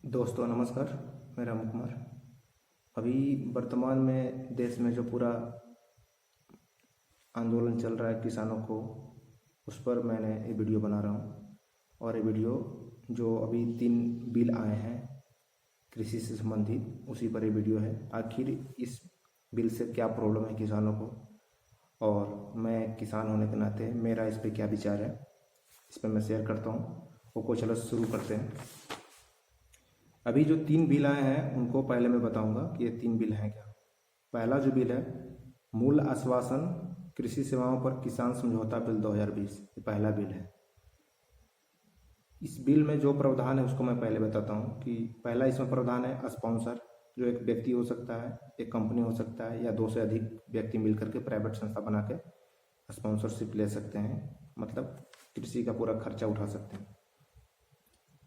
दोस्तों नमस्कार। मैं राम कुमार। अभी वर्तमान में देश में जो पूरा आंदोलन चल रहा है किसानों को, उस पर मैंने ये वीडियो बना रहा हूँ। और ये वीडियो जो अभी 3 बिल आए हैं कृषि से संबंधित, उसी पर ये वीडियो है। आखिर इस बिल से क्या प्रॉब्लम है किसानों को, और मैं किसान होने के नाते मेरा इस पर क्या विचार है, इस पर मैं शेयर करता हूँ। वो चलो शुरू करते हैं। अभी जो 3 बिल आए हैं उनको पहले मैं बताऊंगा कि ये 3 बिल हैं क्या। पहला जो बिल है, मूल आश्वासन कृषि सेवाओं पर किसान समझौता बिल 2020, ये पहला बिल है। इस बिल में जो प्रावधान है उसको मैं पहले बताता हूँ कि पहला इसमें प्रावधान है स्पॉन्सर, जो एक व्यक्ति हो सकता है, एक कंपनी हो सकता है, या 2 से अधिक व्यक्ति मिलकर के प्राइवेट संस्था बना के स्पॉन्सरशिप ले सकते हैं, मतलब कृषि का पूरा खर्चा उठा सकते हैं।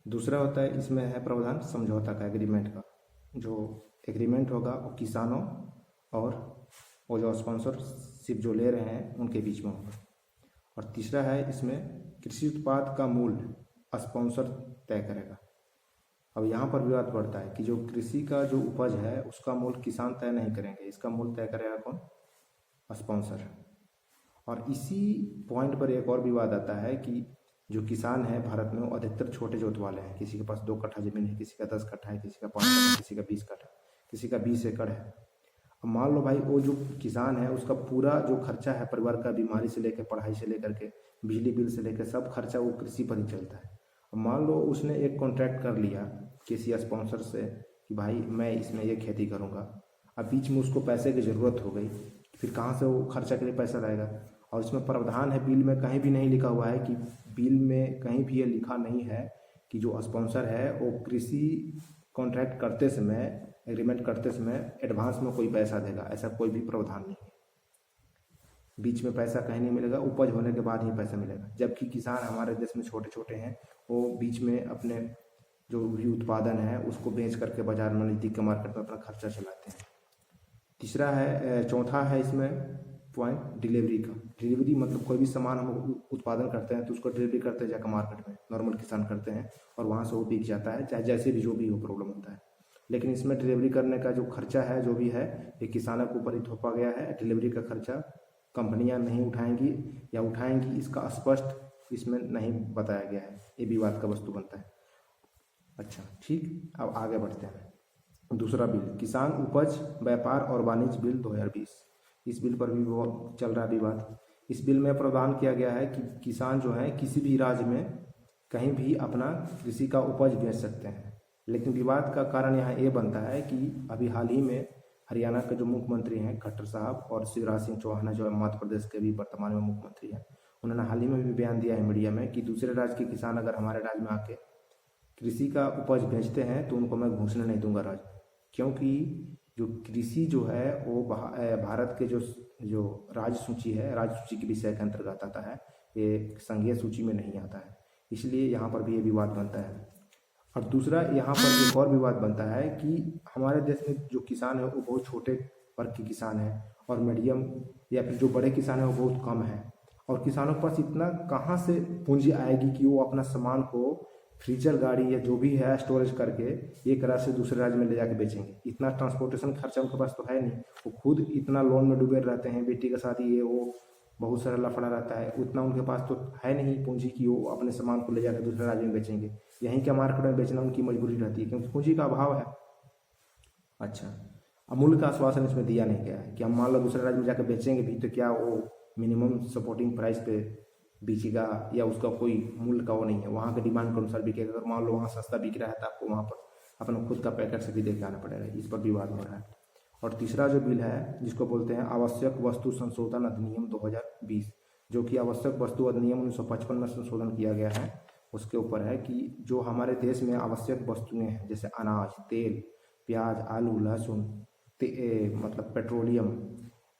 दूसरा होता है, इसमें है प्रावधान समझौता का, एग्रीमेंट का। जो एग्रीमेंट होगा वो किसानों और वो जो स्पॉन्सरशिप जो ले रहे हैं उनके बीच में होगा। और तीसरा है, इसमें कृषि उत्पाद का मूल्य स्पॉन्सर तय करेगा। अब यहाँ पर विवाद बढ़ता है कि जो कृषि का जो उपज है उसका मूल्य किसान तय नहीं करेंगे, इसका मूल्य तय करेगा कौन? स्पॉन्सर। और इसी पॉइंट पर एक और विवाद आता है कि जो किसान है भारत में वो अधिकतर छोटे जोत वाले हैं। किसी के पास 2 कट्ठा जमीन है, किसी का 10 कट्ठा है, किसी का 5 कट्ठा है, किसी का 20 कट्ठा, किसी का 20 एकड़ है। अब मान लो भाई, वो जो किसान है उसका पूरा जो खर्चा है परिवार का, बीमारी से लेकर पढ़ाई से लेकर के बिजली बिल से लेकर सब खर्चा वो कृषि पर ही चलता है। अब मान लो उसने एक कॉन्ट्रैक्ट कर लिया किसी स्पॉन्सर से कि भाई मैं इसमें ये खेती करूँगा। अब बीच में उसको पैसे की ज़रूरत हो गई, फिर कहाँ से वो खर्चा के लिए पैसा लाएगा? और इसमें प्रावधान है, बिल में कहीं भी नहीं लिखा हुआ है कि, बिल में कहीं भी ये लिखा नहीं है कि जो स्पॉन्सर है वो कृषि कॉन्ट्रैक्ट करते समय, एग्रीमेंट करते समय एडवांस में कोई पैसा देगा। ऐसा कोई भी प्रावधान नहीं है। बीच में पैसा कहीं नहीं मिलेगा, उपज होने के बाद ही पैसा मिलेगा। जबकि किसान हमारे देश में छोटे छोटे हैं, वो बीच में अपने जो भी उत्पादन है उसको बेच करके बाजार में, नज़दीक के मार्केट में अपना खर्चा चलाते हैं। तीसरा है, चौथा है इसमें पॉइंट डिलीवरी का। डिलीवरी मतलब कोई भी सामान हम उत्पादन करते हैं तो उसको डिलीवरी करते हैं जाकर मार्केट में, नॉर्मल किसान करते हैं, और वहाँ से वो बिक जाता है, चाहे जैसे भी जो भी हो प्रॉब्लम होता है। लेकिन इसमें डिलीवरी करने का जो खर्चा है जो भी है, ये किसानों के ऊपर ही थोपा गया है। डिलीवरी का खर्चा कंपनियां नहीं उठाएंगी, या उठाएंगी इसका स्पष्ट इसमें नहीं बताया गया है। ये विवाद का वस्तु बनता है। अच्छा ठीक, अब आगे बढ़ते हैं। दूसरा बिल, किसान उपज व्यापार और वाणिज्य बिल 2020। इस बिल पर भी बहुत चल रहा है विवाद। इस बिल में प्रावधान किया गया है कि किसान जो है किसी भी राज्य में कहीं भी अपना कृषि का उपज बेच सकते हैं। लेकिन विवाद का कारण यहाँ ये बनता है कि अभी हाल ही में हरियाणा के जो मुख्यमंत्री हैं खट्टर साहब, और शिवराज सिंह चौहान जो मध्य प्रदेश के भी वर्तमान में मुख्यमंत्री हैं, उन्होंने हाल ही में भी बयान दिया है मीडिया में कि दूसरे राज्य के किसान अगर हमारे राज्य में आके कृषि का उपज बेचते हैं तो उनको मैं घुसने नहीं दूंगा राज्य में। क्योंकि जो कृषि जो है वो भारत के जो जो राज्य सूची है, राज्य सूची के विषय के अंतर्गत आता है, ये संघीय सूची में नहीं आता है। इसलिए यहाँ पर भी ये विवाद बनता है। और दूसरा यहाँ पर एक और विवाद बनता है कि हमारे देश में जो किसान है वो बहुत छोटे वर्ग के किसान हैं, और मीडियम या फिर जो बड़े किसान हैं वो बहुत कम है। और किसानों के पास इतना कहाँ से पूंजी आएगी कि वो अपना सामान को फ्रीजर गाड़ी या जो भी है स्टोरेज करके एक राज्य से दूसरे राज्य में ले जाके बेचेंगे? इतना ट्रांसपोर्टेशन खर्चा उनके पास तो है नहीं। वो खुद इतना लोन में डूबे रहते हैं, बेटी का शादी ये वो बहुत सारा लफड़ा रहता है, उतना उनके पास तो है नहीं पूंजी कि वो अपने सामान को ले जाकर दूसरे राज्य में बेचेंगे। यहीं के मार्केट में बेचना उनकी मजबूरी रहती है क्योंकि पूंजी का अभाव है। अच्छा, अमूल का आश्वासन इसमें दिया नहीं गया है कि हम मान लो दूसरे राज्य में जाकर बेचेंगे भी तो क्या वो मिनिमम सपोर्टिंग प्राइस पे बेचेगा, या उसका कोई मूल्य का वो नहीं है, वहाँ के डिमांड के अनुसार बिकेगा। अगर मान लो वहाँ सस्ता बिक रहा है तो आपको वहाँ पर अपना खुद का पैकेट से भी लेके आना पड़ेगा। इस पर विवाद हो रहा है। और तीसरा जो बिल है जिसको बोलते हैं आवश्यक वस्तु संशोधन अधिनियम 2020, जो कि आवश्यक वस्तु अधिनियम 1955 में संशोधन किया गया है, उसके ऊपर है कि जो हमारे देश में आवश्यक वस्तुएं हैं जैसे अनाज, तेल, प्याज, आलू, लहसुन, मतलब पेट्रोलियम,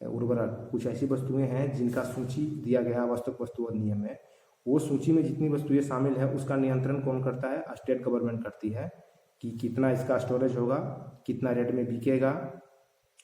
उर्वरक, कुछ ऐसी वस्तुएं हैं जिनका सूची दिया गया है आवश्यक वस्तु अधिनियम में। वो सूची में जितनी वस्तुएं शामिल है उसका नियंत्रण कौन करता है? स्टेट गवर्नमेंट करती है कि कितना इसका स्टोरेज होगा, कितना रेट में बिकेगा,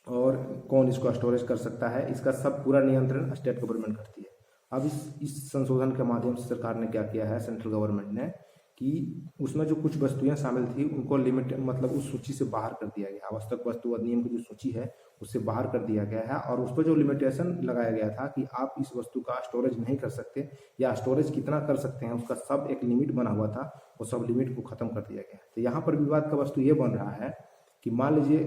और कौन इसको स्टोरेज कर सकता है। इसका सब पूरा नियंत्रण स्टेट गवर्नमेंट करती है। अब इस संशोधन के माध्यम से सरकार ने क्या किया है, सेंट्रल गवर्नमेंट ने, कि उसमें जो कुछ वस्तुएं शामिल थी उनको लिमिट मतलब उस सूची से बाहर कर दिया गया। आवश्यक वस्तु अधिनियम की जो सूची है उससे बाहर कर दिया गया है और उस पर जो लिमिटेशन लगाया गया था कि आप इस वस्तु का स्टोरेज नहीं कर सकते या स्टोरेज कितना कर सकते हैं, उसका सब एक लिमिट बना हुआ था, वो सब लिमिट को खत्म कर दिया गया। तो यहाँ पर विवाद का वस्तु ये बन रहा है कि मान लीजिए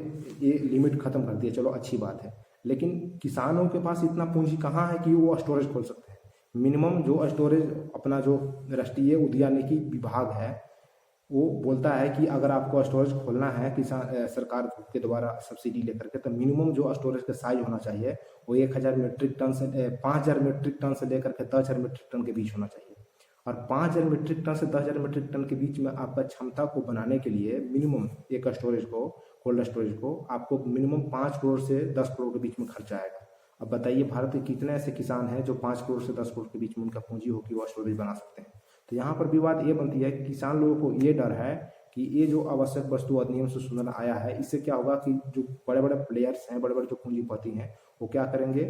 ये लिमिट खत्म कर दिया, चलो अच्छी बात है, लेकिन किसानों के पास इतना पूंजी कहाँ है कि वो स्टोरेज खोल सकते हैं। मिनिमम जो स्टोरेज अपना जो राष्ट्रीय उद्यानिकी विभाग है वो बोलता है कि अगर आपको स्टोरेज खोलना है किसान सरकार के द्वारा सब्सिडी लेकर के, तो मिनिमम जो स्टोरेज का साइज होना चाहिए वो 1000 मीट्रिक टन से 5000 मीट्रिक टन से लेकर के 10,000 मीट्रिक टन के बीच होना चाहिए। और 5000 मीट्रिक टन से 10,000 मीट्रिक टन के बीच में आपका क्षमता को बनाने के लिए मिनिमम एक स्टोरेज को, कोल्ड स्टोरेज को, आपको मिनिमम 5 करोड़ से 10 करोड़ के बीच में खर्चा आएगा। अब बताइए भारत के कितने ऐसे किसान हैं जो 5 करोड़ से 10 करोड़ के बीच में उनका पूंजी हो कि वो स्टोरेज बना सकते हैं। तो यहाँ पर विवाद ये बनती है कि किसान लोगों को ये डर है कि ये जो आवश्यक वस्तु अधिनियम से सुधार आया है, इससे क्या होगा कि जो बड़े बड़े प्लेयर्स हैं, बड़े बड़े जो पूंजीपति हैं, वो क्या करेंगे,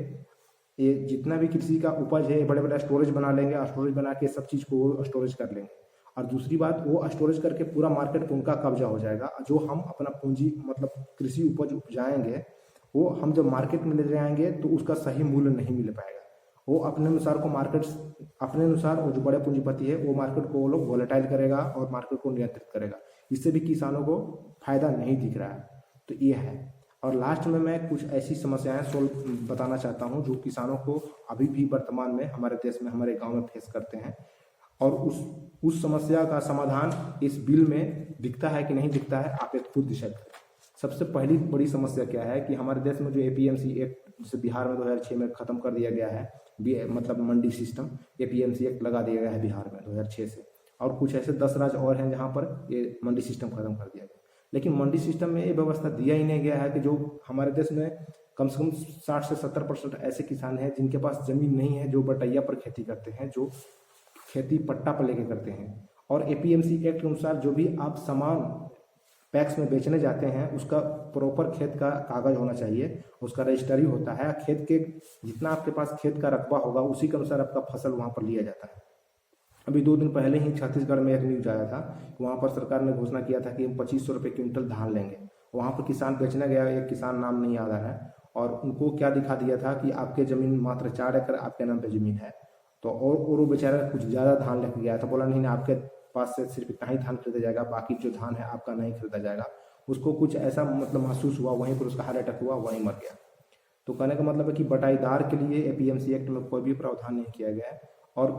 ये जितना भी कृषि का उपज है बड़े बड़े स्टोरेज बना लेंगे और स्टोरेज बना के सब चीज़ को वो स्टोरेज कर लेंगे। और दूसरी बात, वो स्टोरेज करके पूरा मार्केट पर उनका कब्जा हो जाएगा। जो हम अपना पूंजी मतलब कृषि उपज उपजाएंगे वो हम जब मार्केट में ले जाएंगे तो उसका सही मूल्य नहीं मिल पाएगा। वो अपने अनुसार को मार्केट अपने अनुसार वो जो बड़े पूंजीपति है वो मार्केट को वो लोग वोलेटाइल करेगा और मार्केट को नियंत्रित करेगा। इससे भी किसानों को फायदा नहीं दिख रहा है। तो ये है। और लास्ट में मैं कुछ ऐसी समस्याएं सोल्व बताना चाहता हूँ जो किसानों को अभी भी वर्तमान में हमारे देश में, हमारे गाँव में फेस करते हैं, और उस समस्या का समाधान इस बिल में दिखता है कि नहीं दिखता है, आप एक खुद डिसाइड करें। सबसे पहली बड़ी समस्या क्या है कि हमारे देश में जो एपीएमसी एक्ट, जिसे बिहार में 2006 में खत्म कर दिया गया है, मतलब मंडी सिस्टम, एपीएमसी एक्ट लगा दिया गया है बिहार में 2006 से, और कुछ ऐसे 10 राज्य और हैं जहां पर ये मंडी सिस्टम खत्म कर दिया गया। लेकिन मंडी सिस्टम में ये व्यवस्था दिया ही नहीं गया है कि जो हमारे देश में कम से कम 60 से 70% ऐसे किसान हैं जिनके पास जमीन नहीं है, जो बटैया पर खेती करते हैं, जो खेती पट्टा पर लेके करते हैं। और एपीएमसी एक्ट के अनुसार जो भी आप सामान पैक्स में बेचने जाते हैं उसका प्रॉपर खेत का कागज होना चाहिए, उसका रजिस्ट्री होता है। खेत के जितना आपके पास खेत का रकबा होगा उसी के अनुसार आपका फसल वहाँ पर लिया जाता है। अभी 2 दिन पहले ही छत्तीसगढ़ में एक न्यूज आया था, वहाँ पर सरकार ने घोषणा किया था कि हम 2500 रुपये क्विंटल धान लेंगे। वहाँ पर किसान बेचने गया, एक किसान नाम नहीं याद आ रहा है, और उनको क्या दिखा दिया था कि आपके ज़मीन मात्र 4 एकड़ आपके नाम पर ज़मीन है। तो और वो बेचारा कुछ ज़्यादा धान लेकर गया था, बोला नहीं आपके पास से सिर्फ इतना ही धान खरीदा जाएगा, बाकी जो धान है आपका नहीं खरीदा जाएगा। उसको कुछ ऐसा मतलब महसूस हुआ, वहीं पर उसका हार्ट अटैक हुआ, वहीं मर गया। तो कहने का मतलब है कि बटाईदार के लिए एपीएमसी एक्ट में कोई भी प्रावधान नहीं किया गया है, और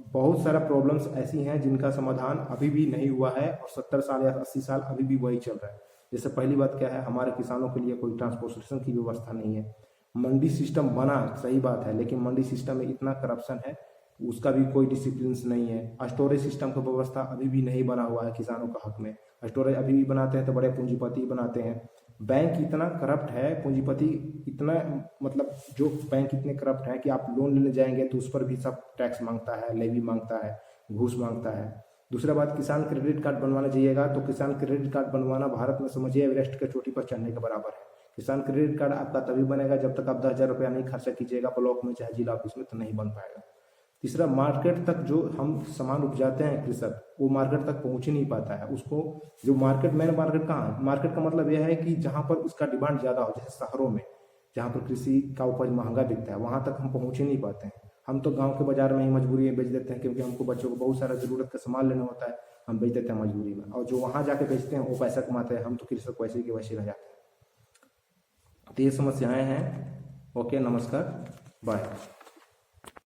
बहुत सारा प्रॉब्लम्स ऐसी हैं जिनका समाधान अभी भी नहीं हुआ है, और 70 साल या 80 साल अभी भी वही चल रहा है। जैसे पहली बात क्या है, हमारे किसानों के लिए कोई ट्रांसपोर्टेशन की व्यवस्था नहीं है। मंडी सिस्टम बना, सही बात है, लेकिन मंडी सिस्टम में इतना करप्शन है, उसका भी कोई डिसिप्लिन नहीं है। स्टोरेज सिस्टम का व्यवस्था अभी भी नहीं बना हुआ है किसानों का हक में। स्टोरेज अभी भी बनाते हैं तो बड़े पूंजीपति बनाते हैं। बैंक इतना करप्ट है, पूंजीपति इतना मतलब जो बैंक इतने करप्ट है कि आप लोन लेने जाएंगे तो उस पर भी सब टैक्स मांगता है, लेवी मांगता है, घूस मांगता है। दूसरा बात, किसान क्रेडिट कार्ड बनवाने जाइएगा तो किसान क्रेडिट कार्ड बनवाना भारत में समझिए एवरेस्ट के चोटी पर चढ़ने के बराबर है। किसान क्रेडिट कार्ड आपका तभी बनेगा जब तक आप 10,000 रुपया नहीं खर्चा कीजिएगा ब्लॉक में चाहे जिला ऑफिस में, तो नहीं बन पाएगा। तीसरा, मार्केट तक जो हम सामान उपजाते हैं कृषक, वो मार्केट तक पहुंच ही नहीं पाता है। उसको जो मार्केट, मेन मार्केट कहाँ है? मार्केट का मतलब यह है कि जहाँ पर उसका डिमांड ज़्यादा हो, जैसे शहरों में जहाँ पर कृषि का उपज महंगा बिकता है, वहाँ तक हम पहुँच ही नहीं पाते हैं। हम तो गाँव के बाजार में ही मजबूरी में बेच देते हैं, क्योंकि हमको बच्चों को बहुत सारा ज़रूरत का सामान लेना होता है, हम बेच देते हैं मजबूरी में। और जो वहाँ जाके बेचते हैं वो पैसा कमाते हैं, हम तो कृषक वैसे के वैसे रह जाते हैं। तो ये समस्याएँ हैं। ओके, नमस्कार, बाय।